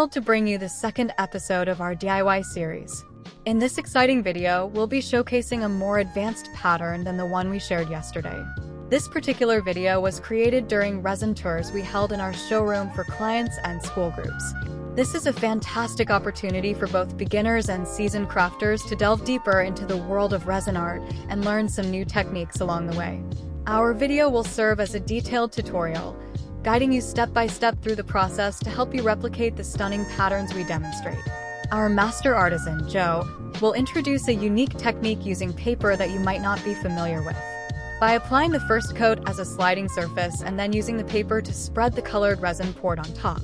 thrilled to bring you the second episode of our DIY series. In this exciting video, we'll be showcasing a more advanced pattern than the one we shared yesterday. This particular video was created during resin tours we held in our showroom for clients and school groups. This is a fantastic opportunity for both beginners and seasoned crafters to delve deeper into the world of resin art and learn some new techniques along the way. Our video will serve as a detailed tutorial, guiding you step by step through the process to help you replicate the stunning patterns we demonstrate. Our master artisan, Joe, will introduce a unique technique using paper that you might not be familiar with. By applying the first coat as a sliding surface and then using the paper to spread the colored resin poured on top,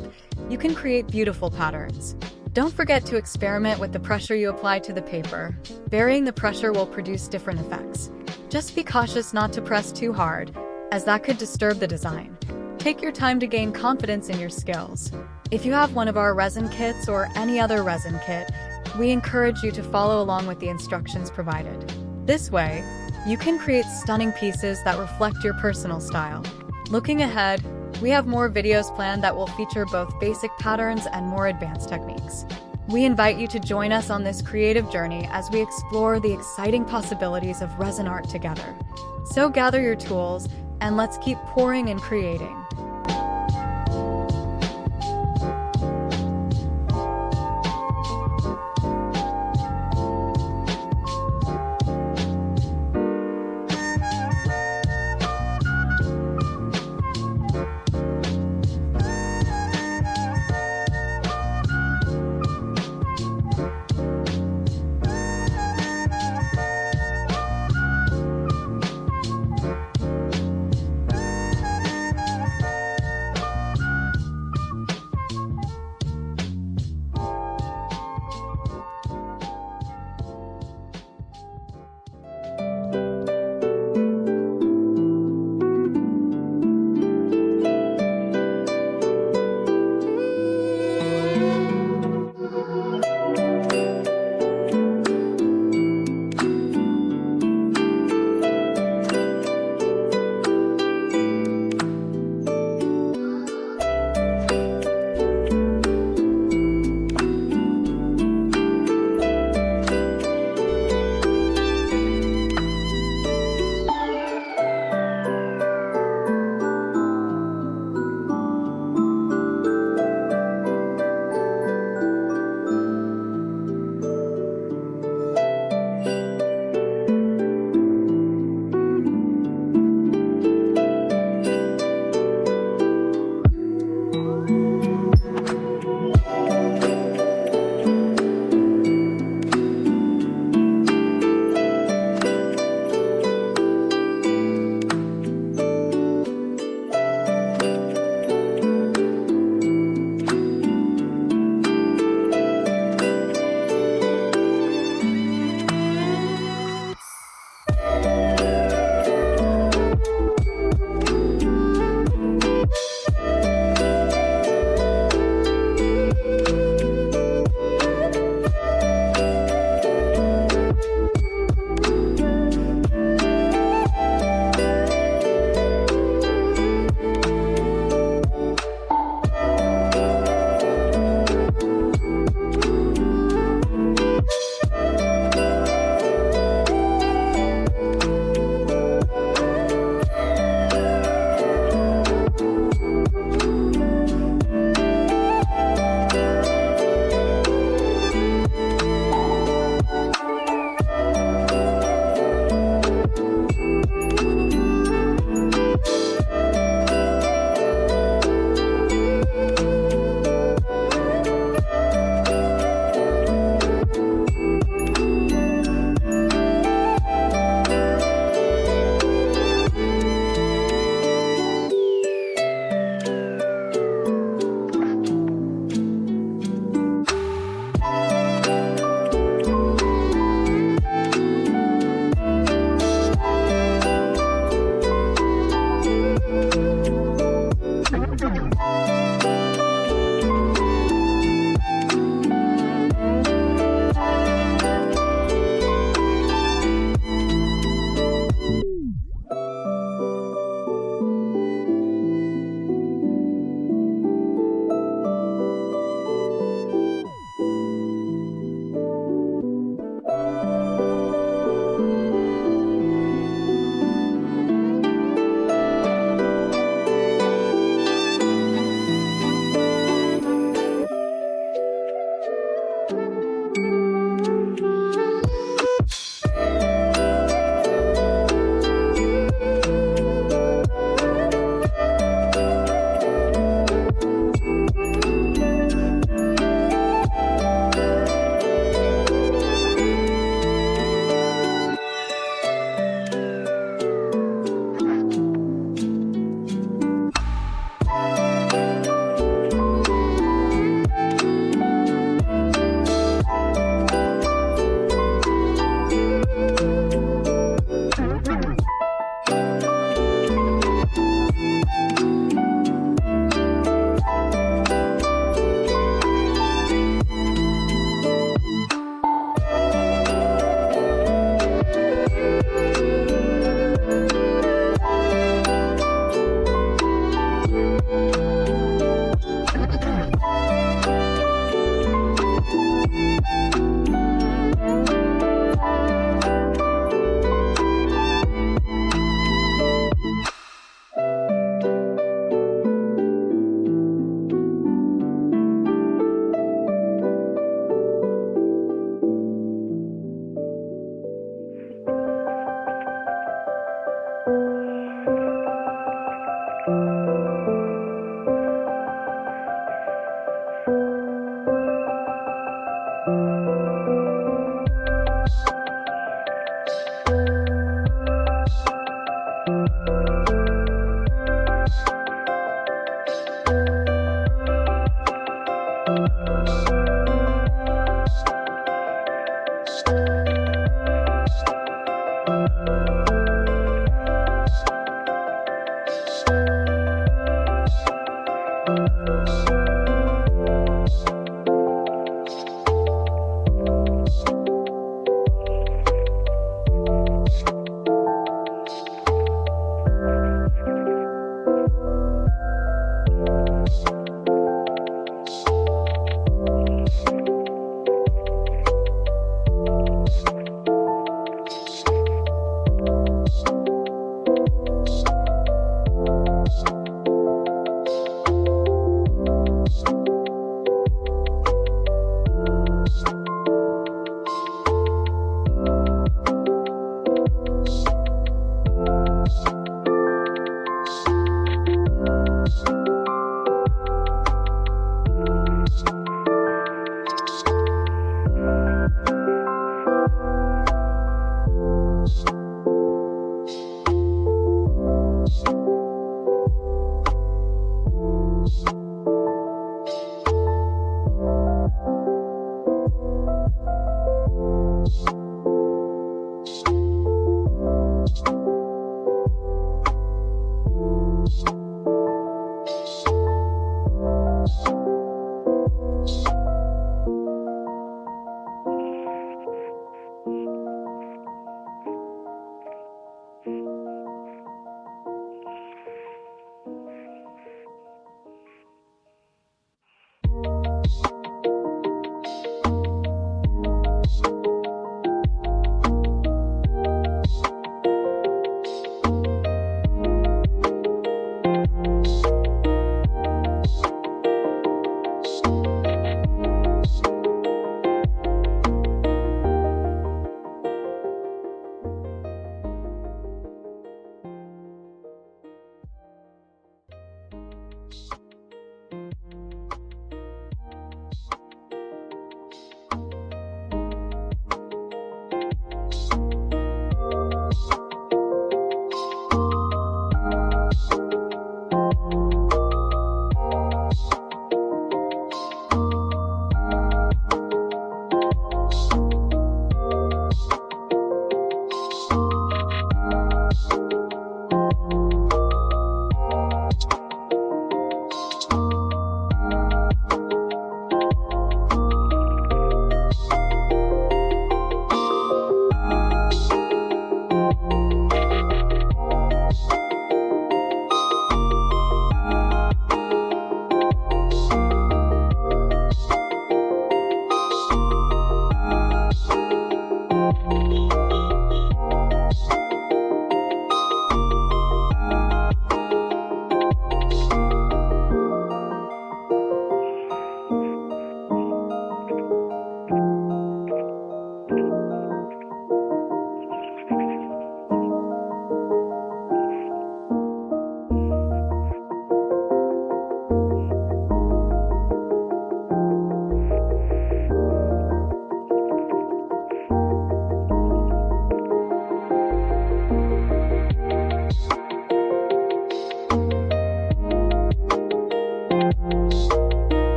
you can create beautiful patterns. Don't forget to experiment with the pressure you apply to the paper. Varying the pressure will produce different effects. Just be cautious not to press too hard, as that could disturb the design. Take your time to gain confidence in your skills. If you have one of our resin kits or any other resin kit, we encourage you to follow along with the instructions provided. This way, you can create stunning pieces that reflect your personal style. Looking ahead, we have more videos planned that will feature both basic patterns and more advanced techniques. We invite you to join us on this creative journey as we explore the exciting possibilities of resin art together. So gather your tools, and let's keep pouring and creating.